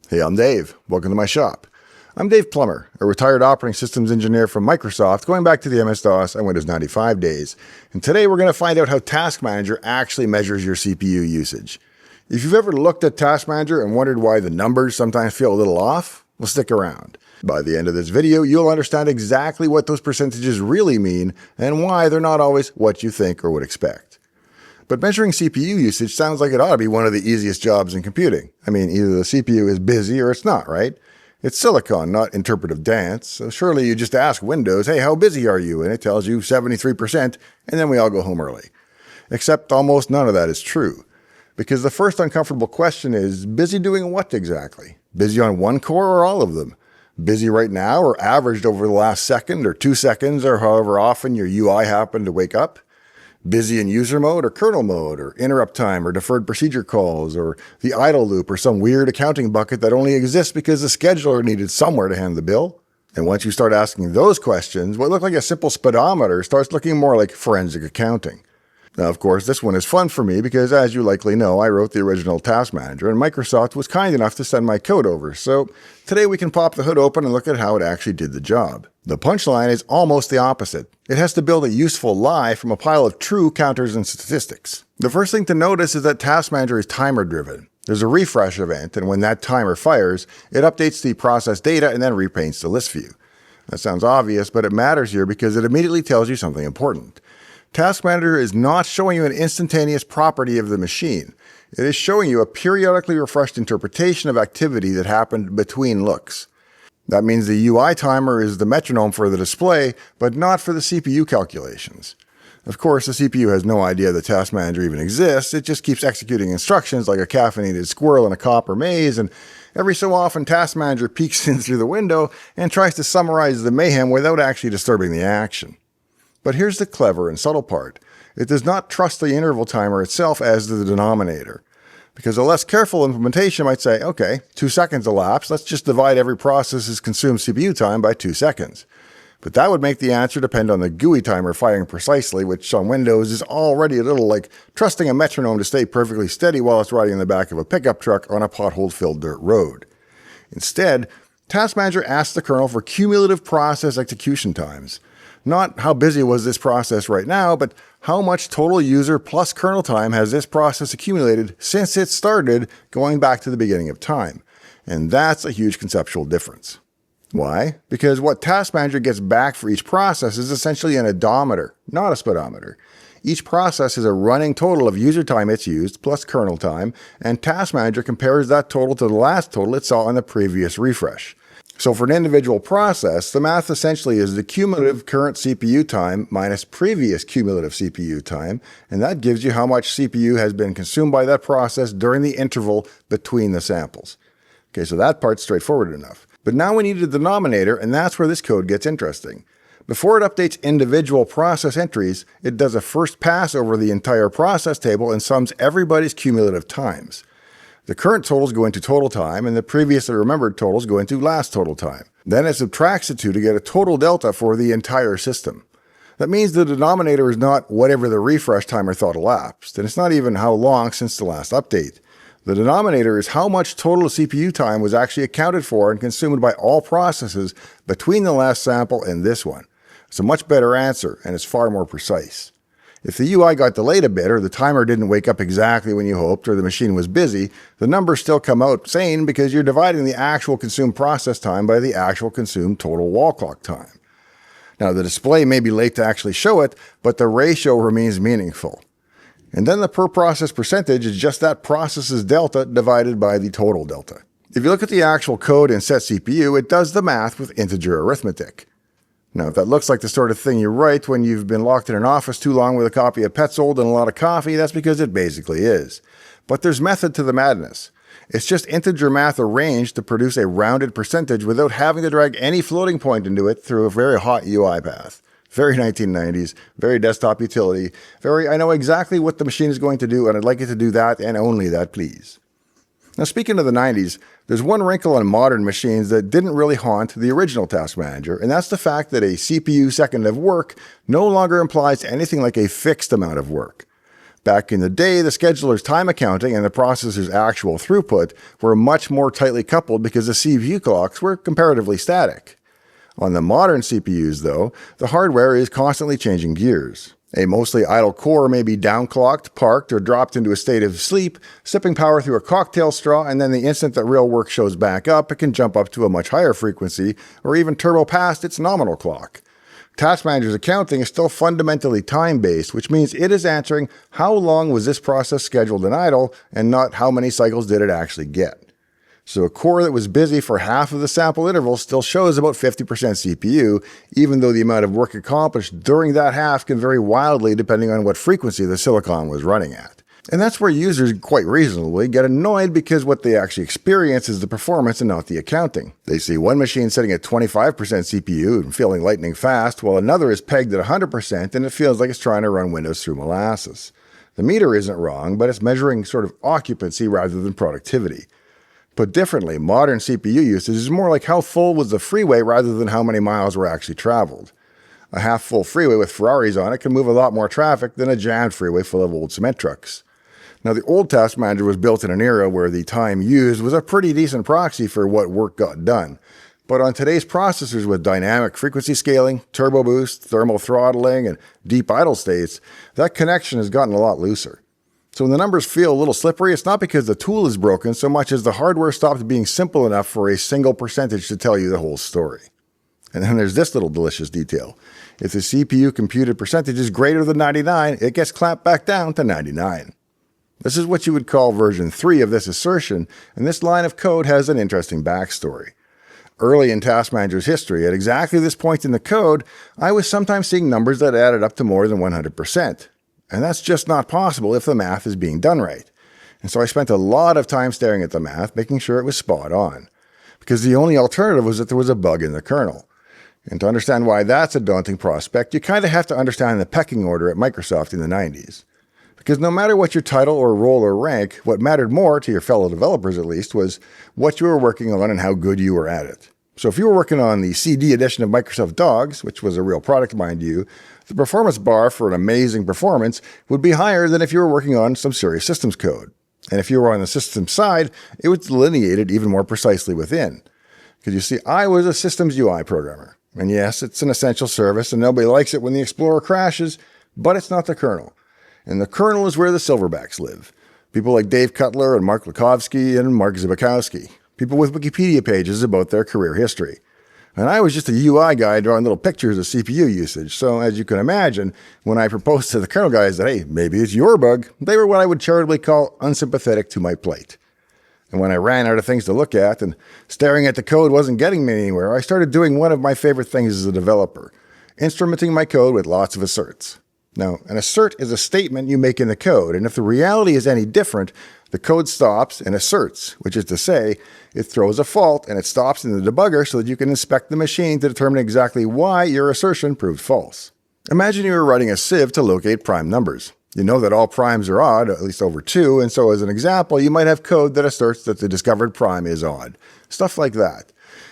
Hey, I'm Dave. Welcome to my shop. I'm Dave Plummer, a retired operating systems engineer from Microsoft going back to the MS-DOS and Windows 95 days. And today we're going to find out how Task Manager actually measures your CPU usage. If you've ever looked at Task Manager and wondered why the numbers sometimes feel a little off, well, stick around. By the end of this video, you'll understand exactly what those percentages really mean and why they're not always what you think or would expect. But measuring CPU usage sounds like it ought to be one of the easiest jobs in computing. I mean, either the CPU is busy or it's not, right? It's silicon, not interpretive dance, so surely you just ask Windows, hey, how busy are you? And it tells you 73%, and then we all go home early. Except almost none of that is true. Because the first uncomfortable question is, busy doing what exactly? Busy on one core or all of them? Busy right now or averaged over the last second or 2 seconds or however often your UI happened to wake up? Busy in user mode or kernel mode or interrupt time or deferred procedure calls or the idle loop or some weird accounting bucket that only exists because the scheduler needed somewhere to hand the bill? And once you start asking those questions, what looked like a simple speedometer starts looking more like forensic accounting. Now, of course, this one is fun for me because, as you likely know, I wrote the original Task Manager and Microsoft was kind enough to send my code over. So today we can pop the hood open and look at how it actually did the job. The punchline is almost the opposite. It has to build a useful lie from a pile of true counters and statistics. The first thing to notice is that Task Manager is timer driven. There's a refresh event, and when that timer fires, it updates the process data and then repaints the list view. That sounds obvious, but it matters here because it immediately tells you something important. Task Manager is not showing you an instantaneous property of the machine. It is showing you a periodically refreshed interpretation of activity that happened between looks. That means the UI timer is the metronome for the display, but not for the CPU calculations. Of course, the CPU has no idea the Task Manager even exists. It just keeps executing instructions like a caffeinated squirrel in a copper maze, and every so often Task Manager peeks in through the window and tries to summarize the mayhem without actually disturbing the action. But here's the clever and subtle part. It does not trust the interval timer itself as the denominator. Because a less careful implementation might say, okay, 2 seconds elapsed, let's just divide every process's consumed CPU time by 2 seconds. But that would make the answer depend on the GUI timer firing precisely, which on Windows is already a little like trusting a metronome to stay perfectly steady while it's riding in the back of a pickup truck on a pothole-filled dirt road. Instead, Task Manager asks the kernel for cumulative process execution times. Not how busy was this process right now, but how much total user plus kernel time has this process accumulated since it started going back to the beginning of time. And that's a huge conceptual difference. Why? Because what Task Manager gets back for each process is essentially an odometer, not a speedometer. Each process is a running total of user time it's used plus kernel time, and Task Manager compares that total to the last total it saw on the previous refresh. So for an individual process, the math essentially is the cumulative current CPU time minus previous cumulative CPU time, and that gives you how much CPU has been consumed by that process during the interval between the samples. Okay, so that part's straightforward enough. But now we need a denominator, and that's where this code gets interesting. Before it updates individual process entries, it does a first pass over the entire process table and sums everybody's cumulative times. The current totals go into total time, and the previously remembered totals go into last total time. Then it subtracts the two to get a total delta for the entire system. That means the denominator is not whatever the refresh timer thought elapsed, and it's not even how long since the last update. The denominator is how much total CPU time was actually accounted for and consumed by all processes between the last sample and this one. It's a much better answer, and it's far more precise. If the UI got delayed a bit, or the timer didn't wake up exactly when you hoped, or the machine was busy, the numbers still come out sane because you're dividing the actual consumed process time by the actual consumed total wall clock time. Now, the display may be late to actually show it, but the ratio remains meaningful. And then the per process percentage is just that process's delta divided by the total delta. If you look at the actual code in setCPU, it does the math with integer arithmetic. Now, if that looks like the sort of thing you write when you've been locked in an office too long with a copy of Petzold and a lot of coffee, that's because it basically is. But there's method to the madness. It's just integer math arranged to produce a rounded percentage without having to drag any floating point into it through a very hot UI path. Very 1990s, very desktop utility, I know exactly what the machine is going to do, and I'd like it to do that and only that, please. Now, speaking of the 90s, there's one wrinkle on modern machines that didn't really haunt the original Task Manager, and that's the fact that a CPU second of work no longer implies anything like a fixed amount of work. Back in the day, the scheduler's time accounting and the processor's actual throughput were much more tightly coupled because the CPU clocks were comparatively static. On the modern CPUs, though, the hardware is constantly changing gears. A mostly idle core may be downclocked, parked, or dropped into a state of sleep, sipping power through a cocktail straw, and then the instant that real work shows back up, it can jump up to a much higher frequency, or even turbo past its nominal clock. Task Manager's accounting is still fundamentally time-based, which means it is answering how long was this process scheduled and idle, and not how many cycles did it actually get. So a core that was busy for half of the sample interval still shows about 50% CPU, even though the amount of work accomplished during that half can vary wildly depending on what frequency the silicon was running at. And that's where users quite reasonably get annoyed because what they actually experience is the performance and not the accounting. They see one machine sitting at 25% CPU and feeling lightning fast, while another is pegged at 100% and it feels like it's trying to run Windows through molasses. The meter isn't wrong, but it's measuring sort of occupancy rather than productivity. Put differently, modern CPU usage is more like how full was the freeway rather than how many miles were actually traveled. A half-full freeway with Ferraris on it can move a lot more traffic than a jammed freeway full of old cement trucks. Now, the old Task Manager was built in an era where the time used was a pretty decent proxy for what work got done. But on today's processors with dynamic frequency scaling, turbo boost, thermal throttling, and deep idle states, that connection has gotten a lot looser. So when the numbers feel a little slippery, it's not because the tool is broken so much as the hardware stopped being simple enough for a single percentage to tell you the whole story. And then there's this little delicious detail. If the CPU computed percentage is greater than 99, it gets clamped back down to 99. This is what you would call version 3 of this assertion, and this line of code has an interesting backstory. Early in Task Manager's history, at exactly this point in the code, I was sometimes seeing numbers that added up to more than 100%. And that's just not possible if the math is being done right. And so I spent a lot of time staring at the math, making sure it was spot on. Because the only alternative was that there was a bug in the kernel. And to understand why that's a daunting prospect, you kind of have to understand the pecking order at Microsoft in the 90s. Because no matter what your title or role or rank, what mattered more, to your fellow developers at least, was what you were working on and how good you were at it. So if you were working on the CD edition of Microsoft Dogs, which was a real product mind you, the performance bar for an amazing performance would be higher than if you were working on some serious systems code. And if you were on the systems side, it was delineated even more precisely within. Because you see, I was a systems UI programmer. And yes, it's an essential service and nobody likes it when the Explorer crashes, but it's not the kernel. And the kernel is where the silverbacks live. People like Dave Cutler and Mark Lukovsky and Mark Zibikowski. People with Wikipedia pages about their career history. And I was just a UI guy drawing little pictures of CPU usage, so as you can imagine, when I proposed to the kernel guys that, hey, maybe it's your bug, they were what I would charitably call unsympathetic to my plight. And when I ran out of things to look at and staring at the code wasn't getting me anywhere, I started doing one of my favorite things as a developer, instrumenting my code with lots of asserts. Now, an assert is a statement you make in the code, and if the reality is any different, the code stops and asserts, which is to say, it throws a fault and it stops in the debugger so that you can inspect the machine to determine exactly why your assertion proved false. Imagine you were writing a sieve to locate prime numbers. You know that all primes are odd, at least over 2, and so as an example, you might have code that asserts that the discovered prime is odd. Stuff like that.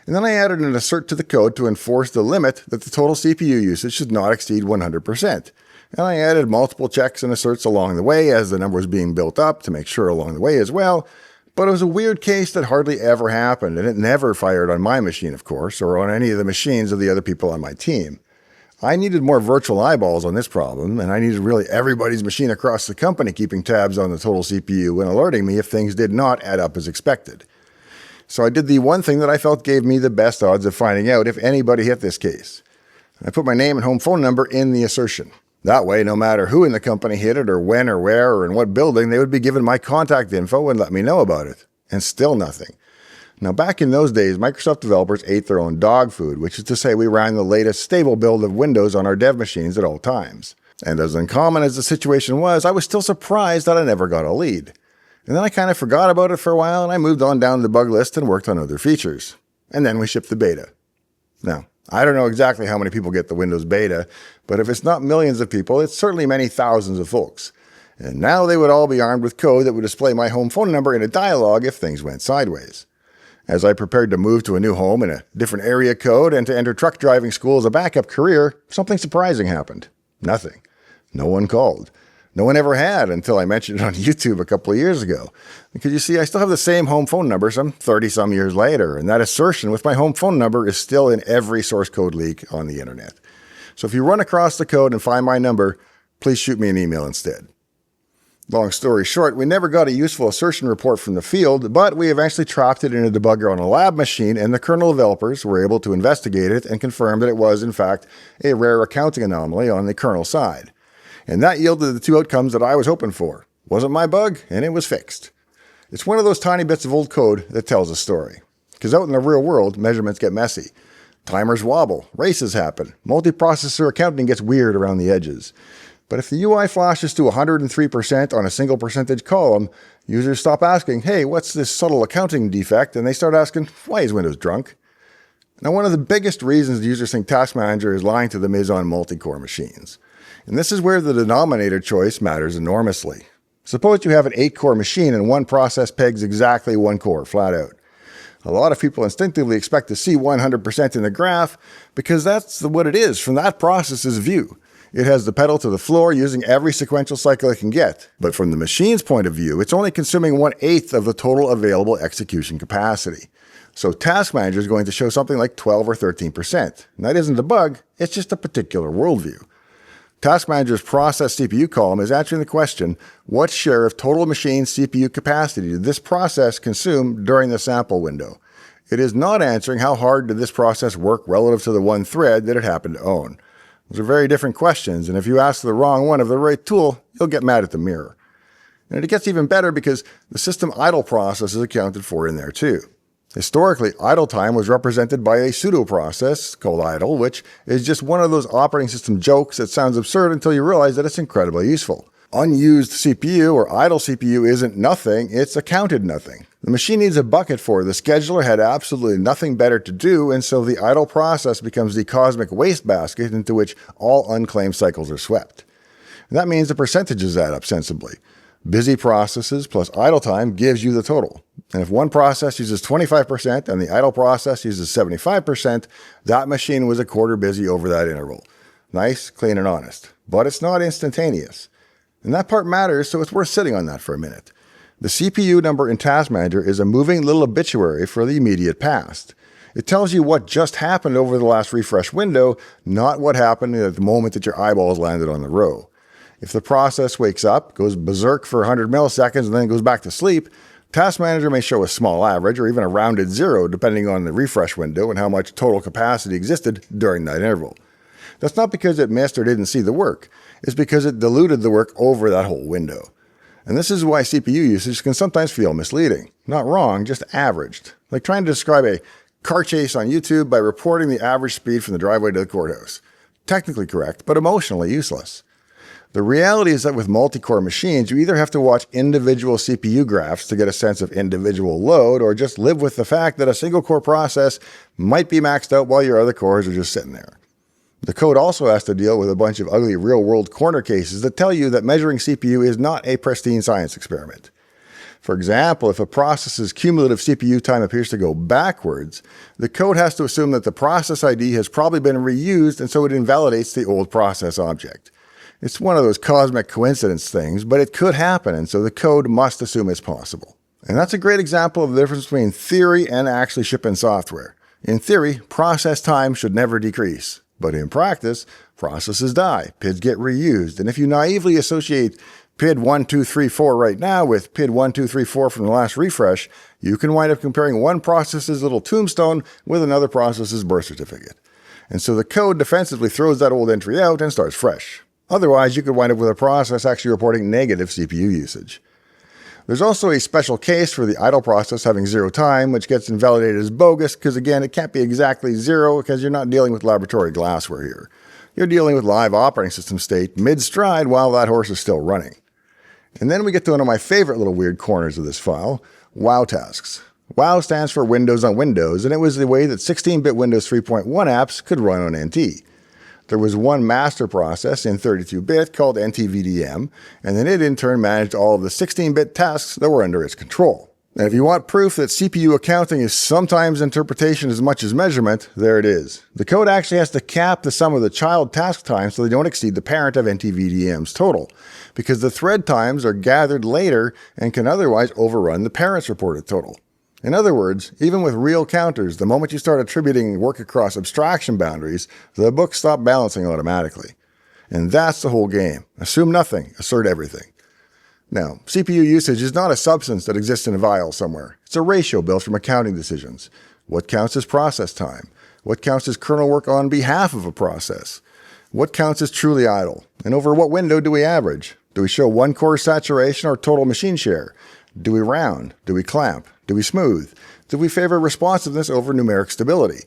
And then I added an assert to the code to enforce the limit that the total CPU usage should not exceed 100%. And I added multiple checks and asserts along the way as the number was being built up to make sure along the way as well. But it was a weird case that hardly ever happened, and it never fired on my machine, of course, or on any of the machines of the other people on my team. I needed more virtual eyeballs on this problem, and I needed really everybody's machine across the company keeping tabs on the total CPU and alerting me if things did not add up as expected. So I did the one thing that I felt gave me the best odds of finding out if anybody hit this case. I put my name and home phone number in the assertion. That way, no matter who in the company hit it or when or where or in what building, they would be given my contact info and let me know about it. And still nothing. Now, back in those days, Microsoft developers ate their own dog food, which is to say we ran the latest stable build of Windows on our dev machines at all times. And as uncommon as the situation was, I was still surprised that I never got a lead. And then I kind of forgot about it for a while and I moved on down the bug list and worked on other features. And then we shipped the beta. Now, I don't know exactly how many people get the Windows beta, but if it's not millions of people, it's certainly many thousands of folks. And now they would all be armed with code that would display my home phone number in a dialog if things went sideways. As I prepared to move to a new home in a different area code and to enter truck driving school as a backup career, something surprising happened. Nothing. No one called. No one ever had until I mentioned it on YouTube a couple of years ago. Because you see, I still have the same home phone number some 30-some years later, and that assertion with my home phone number is still in every source code leak on the internet. So if you run across the code and find my number, please shoot me an email instead. Long story short, we never got a useful assertion report from the field, but we eventually trapped it in a debugger on a lab machine, and the kernel developers were able to investigate it and confirm that it was, in fact, a rare accounting anomaly on the kernel side. And that yielded the two outcomes that I was hoping for. Wasn't my bug, and it was fixed. It's one of those tiny bits of old code that tells a story. Because out in the real world, measurements get messy. Timers wobble, races happen, multiprocessor accounting gets weird around the edges. But if the UI flashes to 103% on a single percentage column, users stop asking, hey, what's this subtle accounting defect? And they start asking, why is Windows drunk? Now, one of the biggest reasons the users think Task Manager is lying to them is on multi-core machines. And this is where the denominator choice matters enormously. Suppose you have an 8-core machine and one process pegs exactly one core, flat out. A lot of people instinctively expect to see 100% in the graph because that's what it is from that process's view. It has the pedal to the floor using every sequential cycle it can get. But from the machine's point of view, it's only consuming 1/8 of the total available execution capacity. So Task Manager is going to show something like 12 or 13%. And that isn't a bug, it's just a particular worldview. Task Manager's process CPU column is answering the question, what share of total machine CPU capacity did this process consume during the sample window? It is not answering how hard did this process work relative to the one thread that it happened to own. Those are very different questions, and if you ask the wrong one of the right tool, you'll get mad at the mirror. And it gets even better because the system idle process is accounted for in there too. Historically, idle time was represented by a pseudo process called idle, which is just one of those operating system jokes that sounds absurd until you realize that it's incredibly useful. Unused CPU or idle CPU isn't nothing, it's accounted nothing. The machine needs a bucket for it. The scheduler had absolutely nothing better to do, and so the idle process becomes the cosmic wastebasket into which all unclaimed cycles are swept. And that means the percentages add up sensibly. Busy processes plus idle time gives you the total. And if one process uses 25% and the idle process uses 75%, that machine was a quarter busy over that interval. Nice, clean, and honest. But it's not instantaneous. And that part matters, so it's worth sitting on that for a minute. The CPU number in Task Manager is a moving little obituary for the immediate past. It tells you what just happened over the last refresh window, not what happened at the moment that your eyeballs landed on the row. If the process wakes up, goes berserk for 100 milliseconds, and then goes back to sleep, Task Manager may show a small average or even a rounded zero depending on the refresh window and how much total capacity existed during that interval. That's not because it missed or didn't see the work. It's because it diluted the work over that whole window. And this is why CPU usage can sometimes feel misleading. Not wrong, just averaged. Like trying to describe a car chase on YouTube by reporting the average speed from the driveway to the courthouse. Technically correct, but emotionally useless. The reality is that with multi-core machines, you either have to watch individual CPU graphs to get a sense of individual load, or just live with the fact that a single core process might be maxed out while your other cores are just sitting there. The code also has to deal with a bunch of ugly real-world corner cases that tell you that measuring CPU is not a pristine science experiment. For example, if a process's cumulative CPU time appears to go backwards, the code has to assume that the process ID has probably been reused, and so it invalidates the old process object. It's one of those cosmic coincidence things, but it could happen, and so the code must assume it's possible. And that's a great example of the difference between theory and actually shipping software. In theory, process time should never decrease. But in practice, processes die, PIDs get reused, and if you naively associate PID 1234 right now with PID 1234 from the last refresh, you can wind up comparing one process's little tombstone with another process's birth certificate. And so the code defensively throws that old entry out and starts fresh. Otherwise, you could wind up with a process actually reporting negative CPU usage. There's also a special case for the idle process having zero time, which gets invalidated as bogus because, again, it can't be exactly zero because you're not dealing with laboratory glassware here. You're dealing with live operating system state mid-stride while that horse is still running. And then we get to one of my favorite little weird corners of this file, WOW tasks. WOW stands for Windows on Windows, and it was the way that 16-bit Windows 3.1 apps could run on NT. There was one master process in 32-bit called NTVDM, and then it in turn managed all of the 16-bit tasks that were under its control. And if you want proof that CPU accounting is sometimes interpretation as much as measurement, there it is. The code actually has to cap the sum of the child task times so they don't exceed the parent of NTVDM's total, because the thread times are gathered later and can otherwise overrun the parent's reported total. In other words, even with real counters, the moment you start attributing work across abstraction boundaries, the books stop balancing automatically. And that's the whole game. Assume nothing, assert everything. Now, CPU usage is not a substance that exists in a vial somewhere. It's a ratio built from accounting decisions. What counts as process time? What counts as kernel work on behalf of a process? What counts as truly idle? And over what window do we average? Do we show one core saturation or total machine share? Do we round? Do we clamp? Do we smooth? Do we favor responsiveness over numeric stability?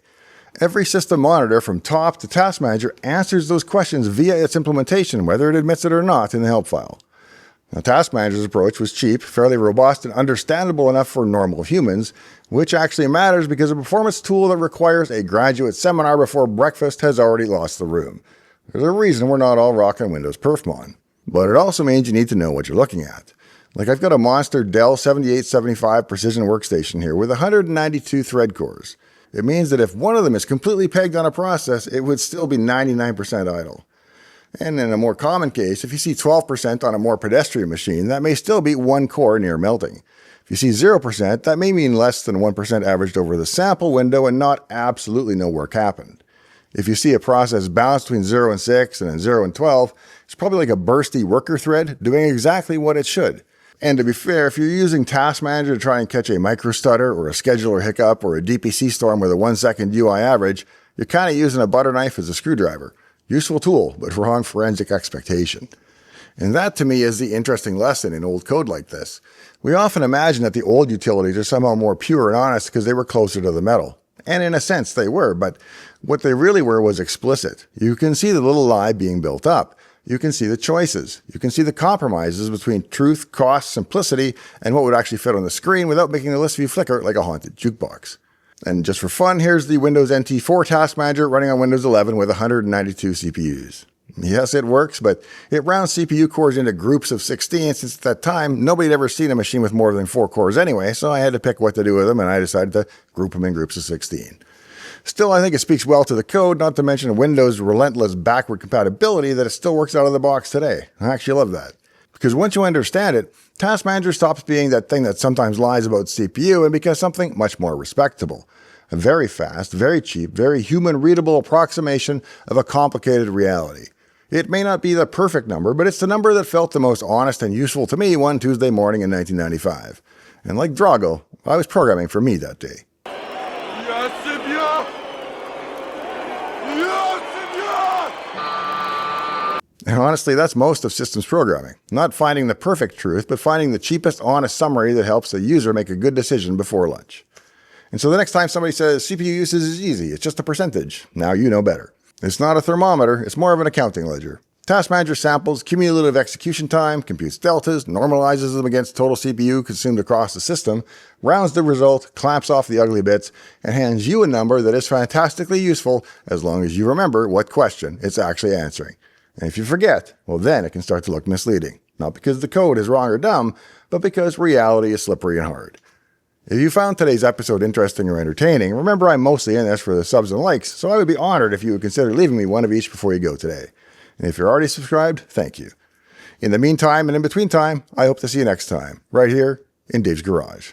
Every system monitor from top to task manager answers those questions via its implementation, whether it admits it or not in the help file. Now, Task Manager's approach was cheap, fairly robust, and understandable enough for normal humans, which actually matters because a performance tool that requires a graduate seminar before breakfast has already lost the room. There's a reason we're not all rocking Windows Perfmon. But it also means you need to know what you're looking at. Like I've got a monster Dell 7875 Precision workstation here with 192 thread cores. It means that if one of them is completely pegged on a process, it would still be 99% idle. And in a more common case, if you see 12% on a more pedestrian machine, that may still be one core near melting. If you see 0%, that may mean less than 1% averaged over the sample window and not absolutely no work happened. If you see a process bounce between 0 and 6 and then 0 and 12, it's probably like a bursty worker thread doing exactly what it should. And to be fair, if you're using Task Manager to try and catch a micro stutter or a scheduler hiccup or a DPC storm with a 1-second UI average, you're kind of using a butter knife as a screwdriver. Useful tool, but wrong forensic expectation. And that to me is the interesting lesson in old code like this. We often imagine that the old utilities are somehow more pure and honest because they were closer to the metal. And in a sense they were, but what they really were was explicit. You can see the little lie being built up. You can see the choices. You can see the compromises between truth, cost, simplicity, and what would actually fit on the screen without making the list view flicker like a haunted jukebox. And just for fun, here's the Windows NT 4 Task Manager running on Windows 11 with 192 CPUs. Yes, it works, but it rounds CPU cores into groups of 16 since at that time, nobody had ever seen a machine with more than 4 cores anyway, so I had to pick what to do with them, and I decided to group them in groups of 16. Still, I think it speaks well to the code, not to mention Windows' relentless backward compatibility that it still works out of the box today. I actually love that. Because once you understand it, Task Manager stops being that thing that sometimes lies about CPU and becomes something much more respectable. A very fast, very cheap, very human-readable approximation of a complicated reality. It may not be the perfect number, but it's the number that felt the most honest and useful to me one Tuesday morning in 1995. And like Drago, I was programming for me that day. And honestly, that's most of systems programming. Not finding the perfect truth, but finding the cheapest, honest summary that helps the user make a good decision before lunch. And so the next time somebody says CPU usage is easy, it's just a percentage, now you know better. It's not a thermometer, it's more of an accounting ledger. Task Manager samples cumulative execution time, computes deltas, normalizes them against total CPU consumed across the system, rounds the result, claps off the ugly bits, and hands you a number that is fantastically useful as long as you remember what question it's actually answering. And if you forget, well then it can start to look misleading. Not because the code is wrong or dumb, but because reality is slippery and hard. If you found today's episode interesting or entertaining, remember I'm mostly in this for the subs and likes, so I would be honored if you would consider leaving me one of each before you go today. And if you're already subscribed, thank you. In the meantime and in between time, I hope to see you next time, right here in Dave's Garage.